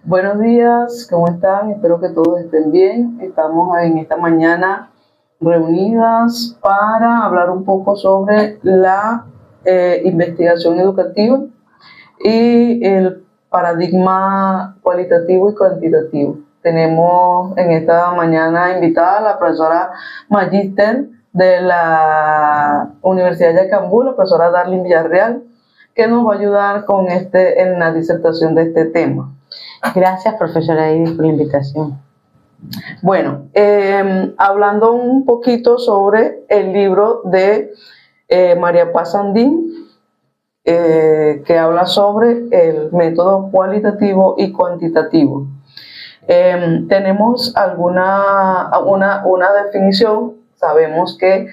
Buenos días, ¿cómo están? Espero que todos estén bien. Estamos en esta mañana reunidas para hablar un poco sobre la investigación educativa y el paradigma cualitativo y cuantitativo. Tenemos en esta mañana invitada a la profesora Magíster de la Universidad de Yacambú, la profesora Darlene Villarreal, que nos va a ayudar en la disertación de este tema. Gracias, profesora Iris, por la invitación. Bueno, hablando un poquito sobre el libro de María Paz Andín, que habla sobre el método cualitativo y cuantitativo. Tenemos una definición. Sabemos que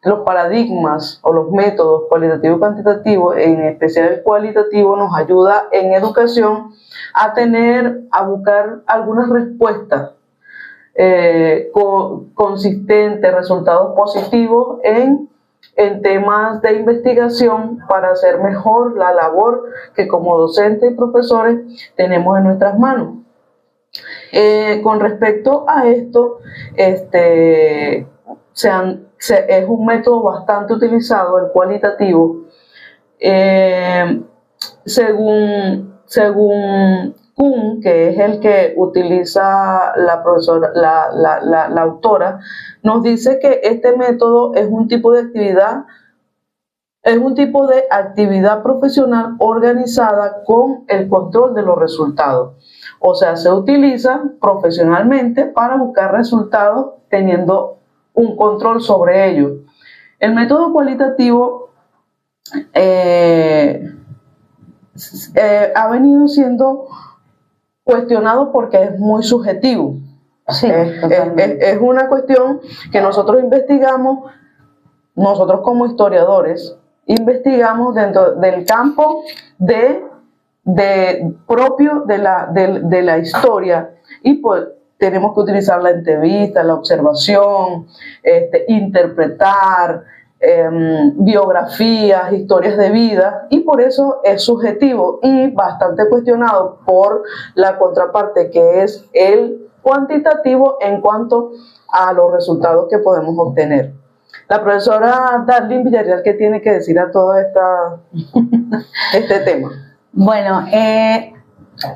los paradigmas o los métodos cualitativo y cuantitativo, en especial el cualitativo, nos ayuda en educación a buscar algunas respuestas consistentes, resultados positivos en temas de investigación para hacer mejor la labor que como docentes y profesores tenemos en nuestras manos. Con respecto a esto, es un método bastante utilizado, el cualitativo, según Kuhn, que es el que utiliza la profesora, la autora, nos dice que este método es un tipo de actividad profesional organizada con el control de los resultados. O sea, se utiliza profesionalmente para buscar resultados teniendo un control sobre ellos. El método cualitativo ha venido siendo cuestionado porque es muy subjetivo. Sí, es una cuestión que nosotros investigamos, nosotros como historiadores, investigamos dentro del campo propio de la historia, y pues tenemos que utilizar la entrevista, la observación, interpretar biografías, historias de vida, y por eso es subjetivo y bastante cuestionado por la contraparte, que es el cuantitativo en cuanto a los resultados que podemos obtener. La profesora Darlene Villarreal, ¿qué tiene que decir a todo este tema? Bueno,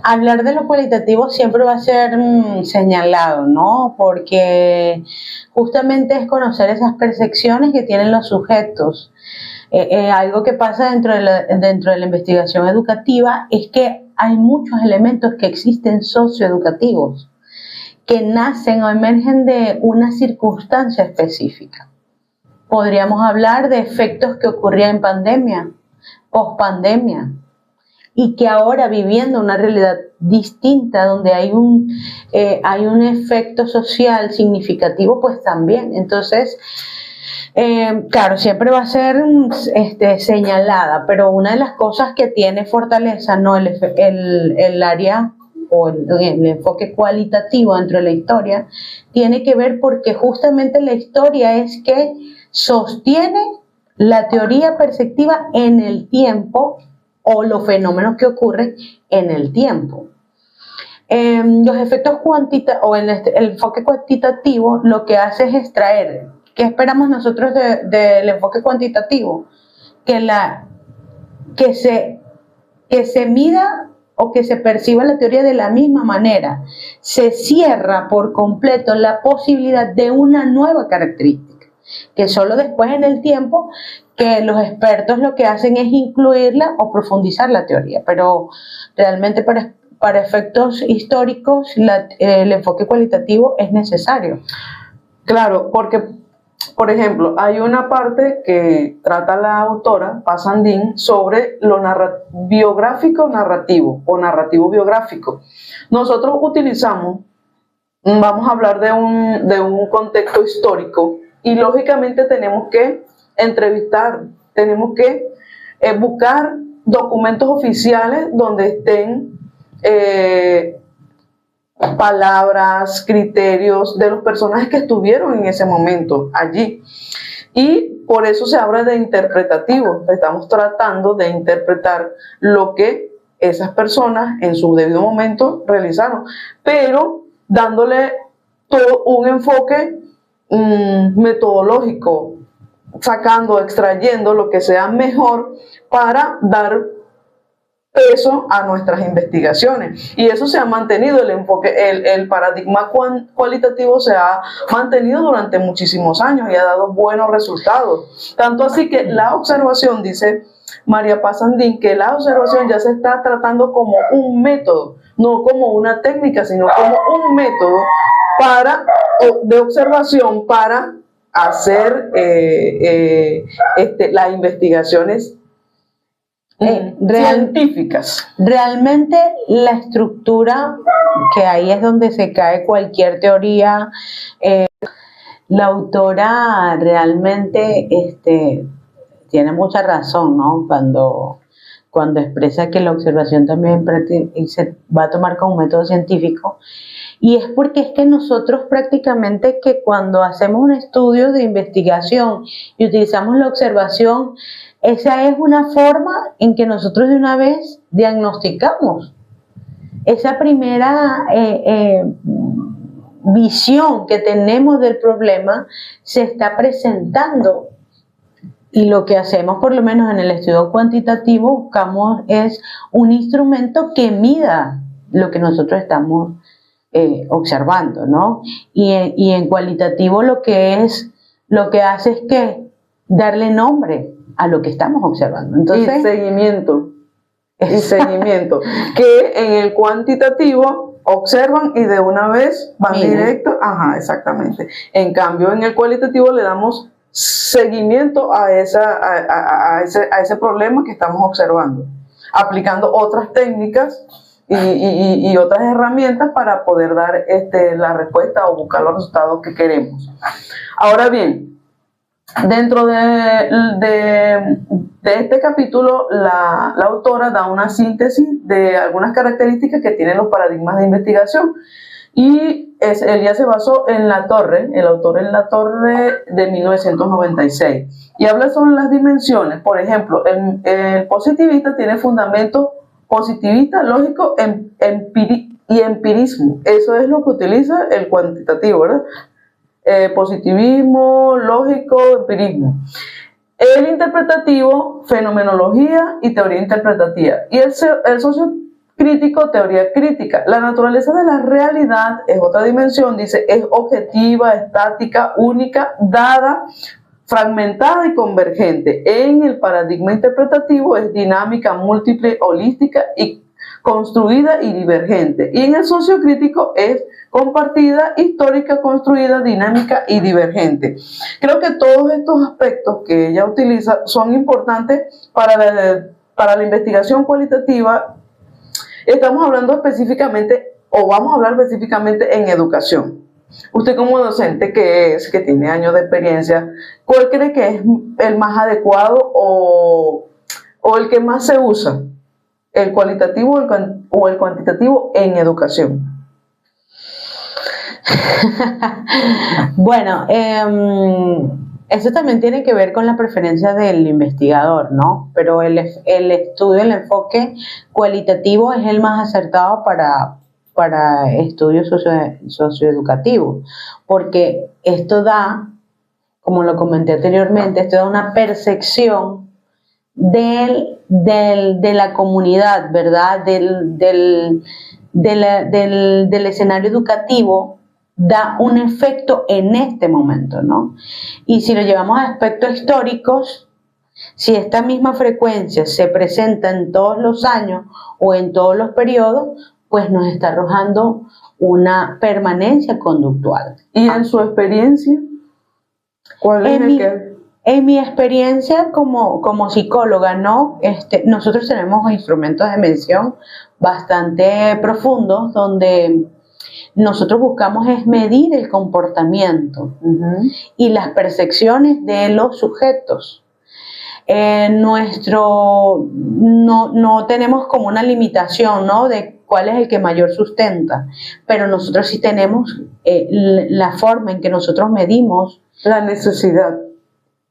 hablar de lo cualitativo siempre va a ser señalado, ¿no? Porque justamente es conocer esas percepciones que tienen los sujetos. Algo que pasa dentro de la investigación educativa es que hay muchos elementos que existen socioeducativos, que nacen o emergen de una circunstancia específica. Podríamos hablar de efectos que ocurrían en pandemia, pospandemia, y que ahora, viviendo una realidad distinta donde hay un efecto social significativo, pues también. Entonces, claro, siempre va a ser señalada, pero una de las cosas que tiene fortaleza, no el área o el enfoque cualitativo dentro de la historia, tiene que ver porque justamente la historia es que sostiene la teoría perceptiva en el tiempo o los fenómenos que ocurren en el tiempo. Los efectos o el enfoque cuantitativo lo que hace es extraer. ¿Qué esperamos nosotros del enfoque cuantitativo? Que se mida o que se perciba la teoría de la misma manera. Se cierra por completo la posibilidad de una nueva característica, que solo después en el tiempo que los expertos lo que hacen es incluirla o profundizar la teoría, pero realmente para efectos históricos el enfoque cualitativo es necesario. Claro, porque, por ejemplo, hay una parte que trata la autora, Paz Andín, sobre lo biográfico narrativo o narrativo biográfico. Nosotros vamos a hablar de un contexto histórico, y lógicamente tenemos que entrevistar, tenemos que buscar documentos oficiales donde estén palabras, criterios de los personajes que estuvieron en ese momento allí. Y por eso se habla de interpretativo. Estamos tratando de interpretar lo que esas personas en su debido momento realizaron, pero dándole todo un enfoque metodológico, sacando, extrayendo lo que sea mejor para dar peso a nuestras investigaciones. Y eso se ha mantenido, el enfoque, el paradigma cualitativo se ha mantenido durante muchísimos años y ha dado buenos resultados. Tanto así que la observación, dice María Paz Andín, que la observación ya se está tratando como un método, no como una técnica, sino como un método de observación para hacer las investigaciones científicas. Realmente la estructura, que ahí es donde se cae cualquier teoría, la autora realmente tiene mucha razón, ¿no? Cuando expresa que la observación también se va a tomar como método científico. Y es porque es que nosotros prácticamente que cuando hacemos un estudio de investigación y utilizamos la observación, esa es una forma en que nosotros de una vez diagnosticamos. Esa primera visión que tenemos del problema se está presentando. Y lo que hacemos, por lo menos en el estudio cuantitativo, buscamos es un instrumento que mida lo que nosotros estamos observando, ¿no? Y en cualitativo lo que hace es que darle nombre a lo que estamos observando. Entonces, y seguimiento. Que en el cuantitativo observan y de una vez van directo. Ajá, exactamente. En cambio, en el cualitativo le damos seguimiento a ese problema que estamos observando, aplicando otras técnicas y otras herramientas para poder dar la respuesta o buscar los resultados que queremos. Ahora bien, dentro de este capítulo, la autora da una síntesis de algunas características que tienen los paradigmas de investigación. Y ella se basó en La Torre, el autor en La Torre de 1996. Y habla sobre las dimensiones. Por ejemplo, el positivista tiene fundamento positivista, lógico y empirismo. Eso es lo que utiliza el cuantitativo, ¿verdad? Positivismo, lógico, empirismo. El interpretativo, fenomenología y teoría interpretativa. Y el sociocrítico, teoría crítica. La naturaleza de la realidad es otra dimensión, dice, es objetiva, estática, única, dada, fragmentada y convergente. En el paradigma interpretativo es dinámica, múltiple, holística y construida y divergente. Y en el sociocrítico es compartida, histórica, construida, dinámica y divergente. Creo que todos estos aspectos que ella utiliza son importantes para la investigación cualitativa. Estamos hablando específicamente, o vamos a hablar específicamente en educación. Usted como docente que tiene años de experiencia, ¿cuál cree que es el más adecuado o el que más se usa? ¿El cualitativo o el cuantitativo en educación? Bueno, eso también tiene que ver con la preferencia del investigador, ¿no? Pero el estudio, el enfoque cualitativo es el más acertado para estudios socioeducativos, porque esto da, como lo comenté anteriormente, esto da una percepción de la comunidad, ¿verdad? Del escenario educativo, da un efecto en este momento, ¿no? Y si lo llevamos a aspectos históricos, si esta misma frecuencia se presenta en todos los años o en todos los periodos, pues nos está arrojando una permanencia conductual. ¿Y en su experiencia? ¿Cuál es el que...? En mi experiencia como psicóloga, ¿no? Nosotros tenemos instrumentos de medición bastante profundos donde nosotros buscamos es medir el comportamiento y las percepciones de los sujetos. No tenemos como una limitación, ¿no? De cuál es el que mayor sustenta, pero nosotros sí tenemos la forma en que nosotros medimos la necesidad.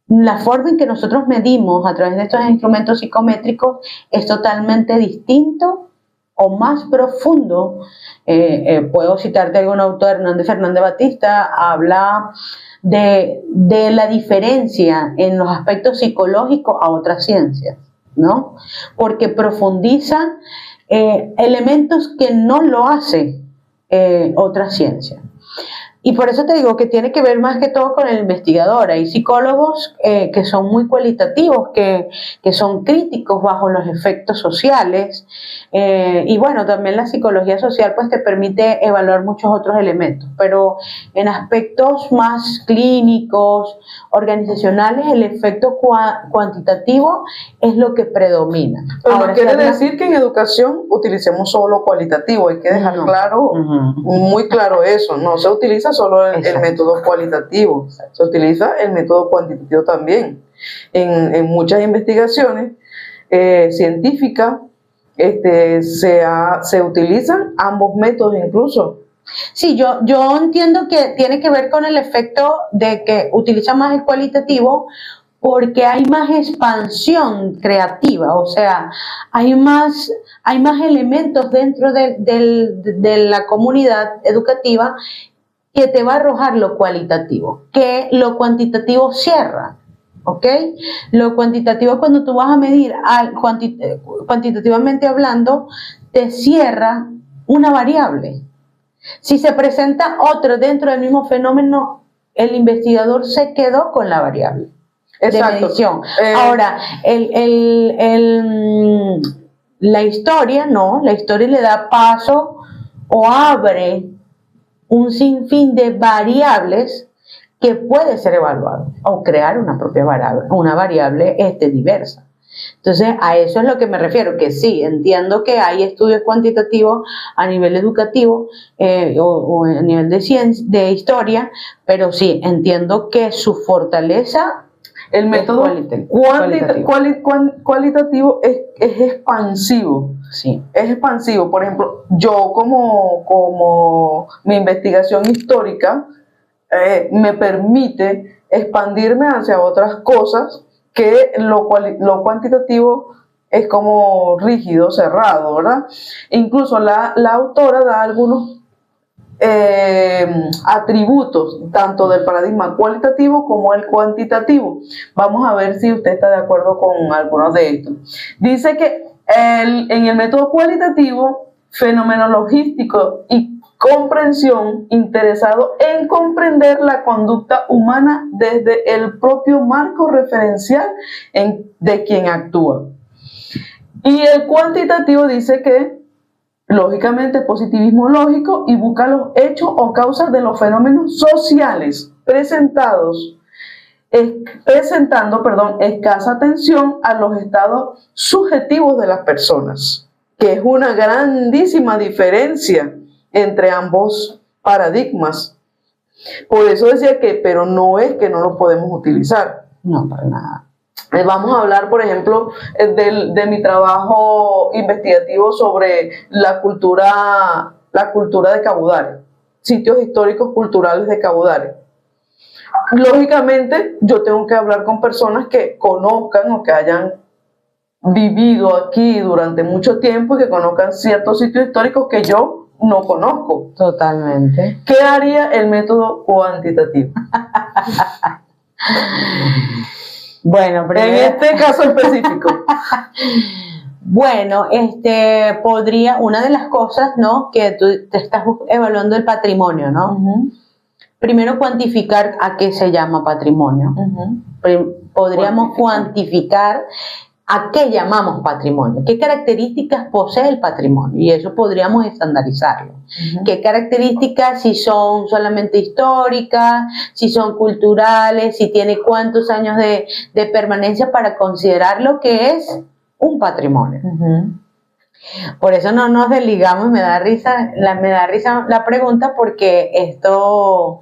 la forma en que nosotros medimos a través de estos instrumentos psicométricos es totalmente distinto o más profundo. Puedo citarte algún autor, Hernández Fernández Batista, habla de la diferencia en los aspectos psicológicos a otras ciencias, ¿no? Porque profundiza elementos que no lo hace otras ciencias. Y por eso te digo que tiene que ver más que todo con el investigador. Hay psicólogos que son muy cualitativos, que son críticos bajo los efectos sociales. Y bueno, también la psicología social pues te permite evaluar muchos otros elementos. Pero en aspectos más clínicos, organizacionales, el efecto cuantitativo es lo que predomina. Pero no quiere decir que en educación utilicemos solo cualitativo. Hay que dejar claro, muy claro eso. No se utiliza solo el método cualitativo, se utiliza el método cuantitativo también. En muchas investigaciones científicas se utilizan ambos métodos incluso. Sí, yo entiendo que tiene que ver con el efecto de que utiliza más el cualitativo porque hay más expansión creativa, o sea, hay más elementos dentro de la comunidad educativa que te va a arrojar lo cualitativo, que lo cuantitativo cierra, ¿ok? Lo cuantitativo, cuando tú vas a medir cuantitativamente hablando, te cierra una variable. Si se presenta otro dentro del mismo fenómeno, el investigador se quedó con la variable. Exacto. De medición. Ahora, la historia, no, la historia le da paso o abre un sinfín de variables que puede ser evaluado o crear una propia variable, una variable diversa. Entonces, a eso es lo que me refiero, que sí, entiendo que hay estudios cuantitativos a nivel educativo o a nivel de ciencia, de historia, pero sí, entiendo que su fortaleza, el método cualitativo es expansivo. Sí. Es expansivo. Por ejemplo, yo como mi investigación histórica me permite expandirme hacia otras cosas que lo cuantitativo es como rígido, cerrado, ¿verdad? Incluso la autora da algunos atributos tanto del paradigma cualitativo como el cuantitativo. Vamos a ver si usted está de acuerdo con algunos de estos. Dice que en el método cualitativo, fenomenologístico y comprensión, interesado en comprender la conducta humana desde el propio marco referencial de quien actúa. Y el cuantitativo dice que lógicamente positivismo lógico y busca los hechos o causas de los fenómenos sociales presentando escasa atención a los estados subjetivos de las personas, que es una grandísima diferencia entre ambos paradigmas. Por eso decía pero no es que no lo podemos utilizar. No, para nada. Vamos a hablar, por ejemplo, de mi trabajo investigativo sobre la cultura de Cabudare, sitios históricos culturales de Cabudare. Lógicamente, yo tengo que hablar con personas que conozcan o que hayan vivido aquí durante mucho tiempo y que conozcan ciertos sitios históricos que yo no conozco. Totalmente. ¿Qué haría el método cuantitativo? Bueno, en este caso específico. Bueno, podría, una de las cosas, ¿no? Que tú te estás evaluando el patrimonio, ¿no? Primero cuantificar a qué se llama patrimonio. Podríamos cuantificar a qué llamamos patrimonio, qué características posee el patrimonio, y eso podríamos estandarizarlo. Qué características, si son solamente históricas, si son culturales, si tiene cuántos años de permanencia para considerar lo que es un patrimonio. Por eso no nos desligamos. Me da risa la pregunta, porque esto,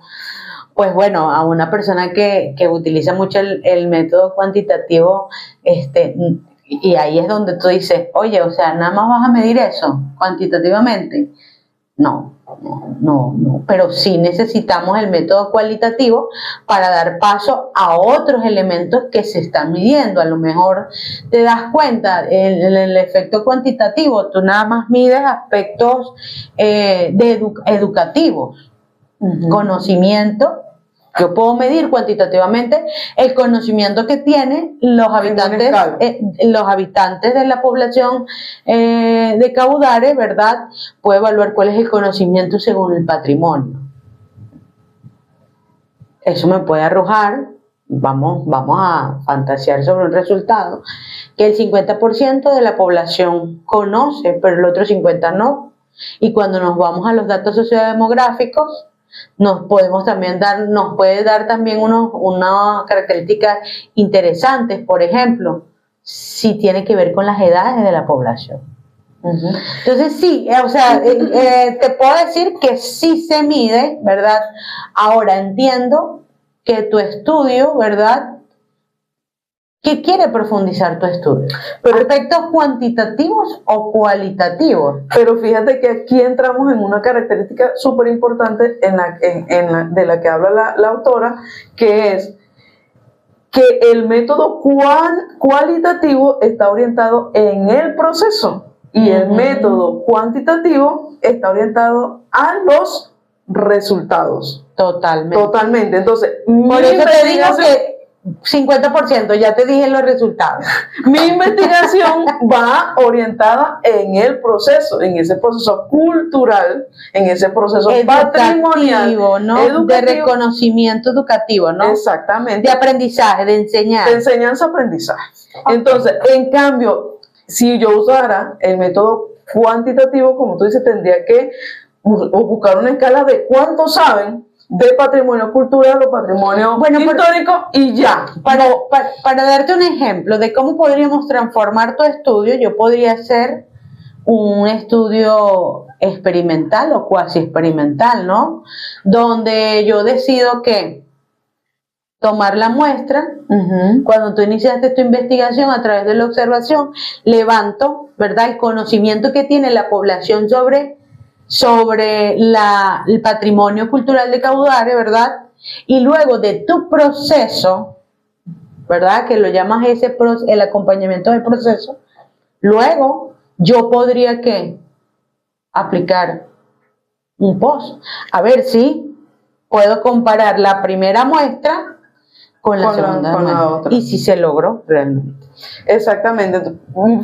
pues bueno, a una persona que utiliza mucho el método cuantitativo, y ahí es donde tú dices, oye, o sea, nada más vas a medir eso cuantitativamente. No, pero sí necesitamos el método cualitativo para dar paso a otros elementos que se están midiendo. A lo mejor te das cuenta, el efecto cuantitativo, tú nada más mides aspectos educativos, conocimiento. Yo puedo medir cuantitativamente el conocimiento que tienen los habitantes de la población de Caudare, ¿verdad? Puedo evaluar cuál es el conocimiento según el patrimonio. Eso me puede arrojar, vamos a fantasear sobre un resultado, que el 50% de la población conoce, pero el otro 50% no. Y cuando nos vamos a los datos sociodemográficos, nos puede dar también unas características interesantes, por ejemplo, si tiene que ver con las edades de la población. Entonces sí, o sea, te puedo decir que sí se mide, ¿verdad? Ahora entiendo que tu estudio, ¿verdad? ¿Qué quiere profundizar tu estudio? Pero ¿aspectos cuantitativos o cualitativos? Pero fíjate que aquí entramos en una característica súper importante de la que habla la autora, que es que el método cualitativo está orientado en el proceso y el método cuantitativo está orientado a los resultados. Totalmente. Entonces, por eso te digo que 50%, ya te dije los resultados. Mi investigación va orientada en el proceso, en ese proceso cultural, en ese proceso patrimonial, ¿no? Educativo, de reconocimiento educativo, ¿no? Exactamente. De aprendizaje, de enseñar. De enseñanza-aprendizaje. Entonces, en cambio, si yo usara el método cuantitativo, como tú dices, tendría que buscar una escala de cuánto saben de patrimonio cultural o patrimonio histórico y ya. Para darte un ejemplo de cómo podríamos transformar tu estudio, yo podría hacer un estudio experimental o cuasi experimental, ¿no? Donde yo decido que tomar la muestra, cuando tú iniciaste tu investigación a través de la observación, levanto, ¿verdad?, el conocimiento que tiene la población sobre el patrimonio cultural de Caudare, ¿verdad? Y luego de tu proceso, ¿verdad?, que lo llamas el acompañamiento del proceso, luego yo podría aplicar un post, a ver si puedo comparar la primera muestra con la segunda muestra, la otra. Y si se logró realmente. Exactamente.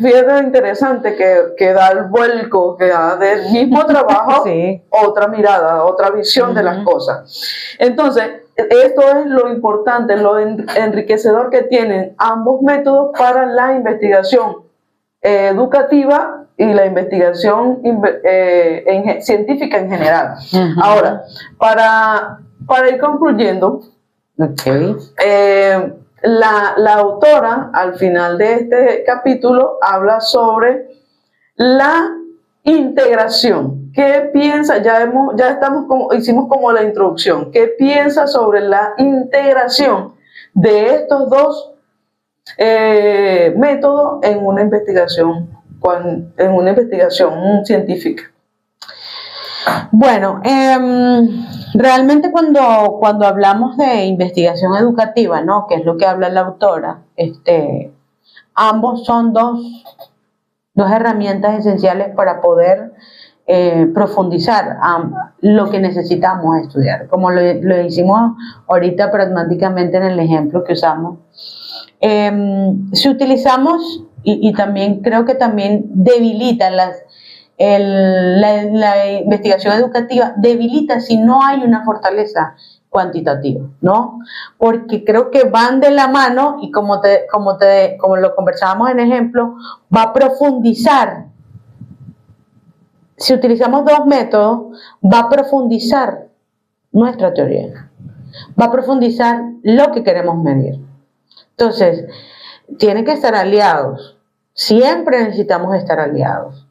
Fíjate interesante que da el vuelco, que da del mismo trabajo sí. Otra mirada, otra visión de las cosas. Entonces, esto es lo importante, lo enriquecedor que tienen ambos métodos para la investigación educativa y la investigación científica en general. Ahora, para ir concluyendo, la autora al final de este capítulo habla sobre la integración. ¿Qué piensa? Hicimos como la introducción. ¿Qué piensa sobre la integración de estos dos métodos en una investigación científica? Bueno, realmente cuando hablamos de investigación educativa, ¿no?, que es lo que habla la autora, ambos son dos herramientas esenciales para poder profundizar lo que necesitamos estudiar, como lo hicimos ahorita pragmáticamente en el ejemplo que usamos. Si utilizamos, y también creo que también debilita la investigación educativa, debilita si no hay una fortaleza cuantitativa, ¿no? Porque creo que van de la mano y como lo conversábamos en ejemplo, va a profundizar. Si utilizamos dos métodos, va a profundizar nuestra teoría, va a profundizar lo que queremos medir. Entonces, tienen que estar aliados. Siempre necesitamos estar aliados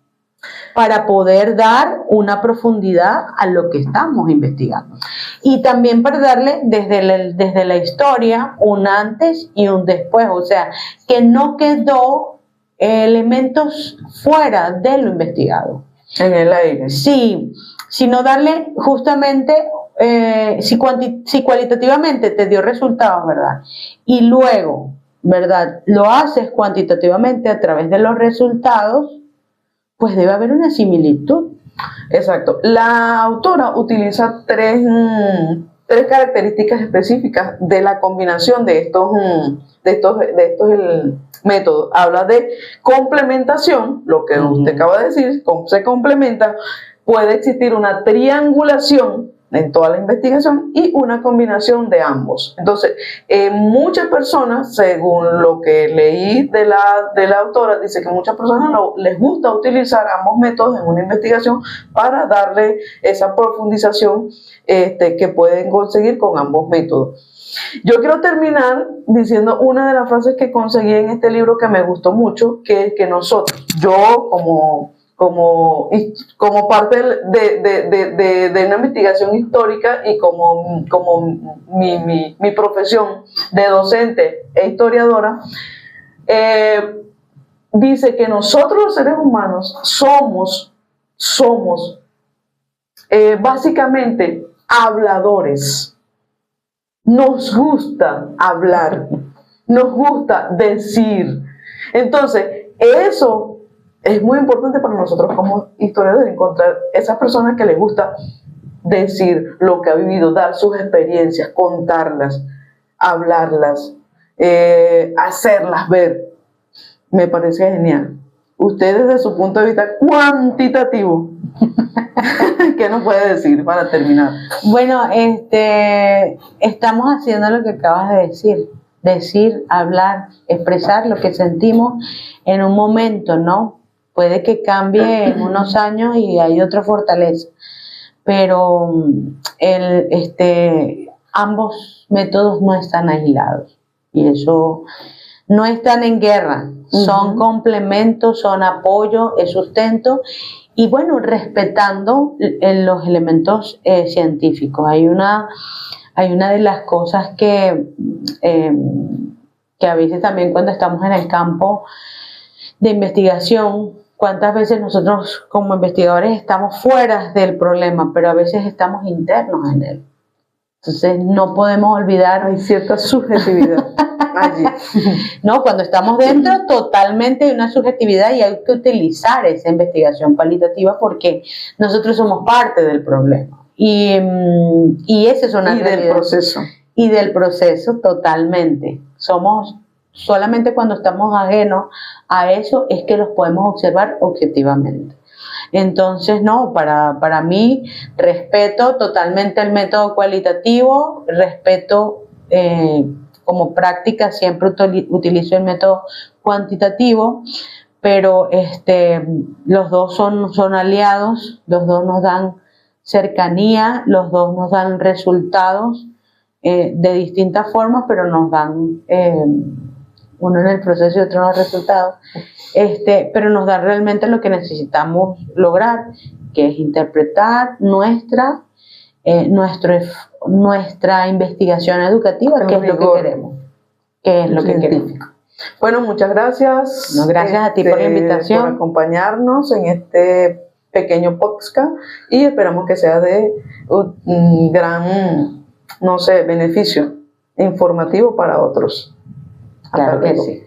para poder dar una profundidad a lo que estamos investigando. Y también para darle desde la historia un antes y un después, o sea, que no quedó elementos fuera de lo investigado. En el aire. Sí, sino darle justamente, si cualitativamente te dio resultados, ¿verdad? Y luego, ¿verdad? Lo haces cuantitativamente a través de los resultados, pues debe haber una similitud. Exacto. La autora utiliza tres características específicas de la combinación de estos métodos. Habla de complementación, lo que usted acaba de decir, se complementa. Puede existir una triangulación en toda la investigación y una combinación de ambos. Entonces, muchas personas, según lo que leí de la autora, dice que muchas personas les gusta utilizar ambos métodos en una investigación para darle esa profundización que pueden conseguir con ambos métodos. Yo quiero terminar diciendo una de las frases que conseguí en este libro que me gustó mucho, que es que nosotros, yo como parte de una investigación histórica y como mi profesión de docente e historiadora, dice que nosotros los seres humanos somos básicamente habladores. Nos gusta hablar, nos gusta decir. Entonces, eso es muy importante para nosotros como historiadores, encontrar esas personas que les gusta decir lo que ha vivido, dar sus experiencias, contarlas, hablarlas, hacerlas ver. Me parece genial. Usted desde su punto de vista cuantitativo, ¿qué nos puede decir para terminar? Bueno, estamos haciendo lo que acabas de decir, hablar, expresar lo que sentimos en un momento, ¿no? Puede que cambie en unos años y hay otra fortaleza, pero ambos métodos no están aislados y eso no están en guerra, son complementos, son apoyo, es sustento. Y bueno, respetando los elementos científicos. Hay una de las cosas que a veces también cuando estamos en el campo de investigación, cuántas veces nosotros como investigadores estamos fuera del problema, pero a veces estamos internos en él. Entonces no podemos olvidar. Hay cierta subjetividad allí. No, cuando estamos dentro, totalmente hay una subjetividad y hay que utilizar esa investigación cualitativa porque nosotros somos parte del problema. Y esa es una realidad. Del proceso. Y del proceso, totalmente. Somos, solamente cuando estamos ajenos a eso es que los podemos observar objetivamente. Entonces, no, para mí, respeto totalmente el método cualitativo, respeto como práctica, siempre utilizo el método cuantitativo, pero los dos son aliados, los dos nos dan cercanía, los dos nos dan resultados de distintas formas, pero nos dan uno en el proceso y otro en los resultados. Pero nos da realmente lo que necesitamos lograr, que es interpretar nuestra investigación educativa, que es lo que queremos. Que es lo que queremos. Bueno, muchas gracias. No, gracias a ti por la invitación. Por acompañarnos en este pequeño podcast y esperamos que sea de un gran, beneficio informativo para otros. Claro que sí.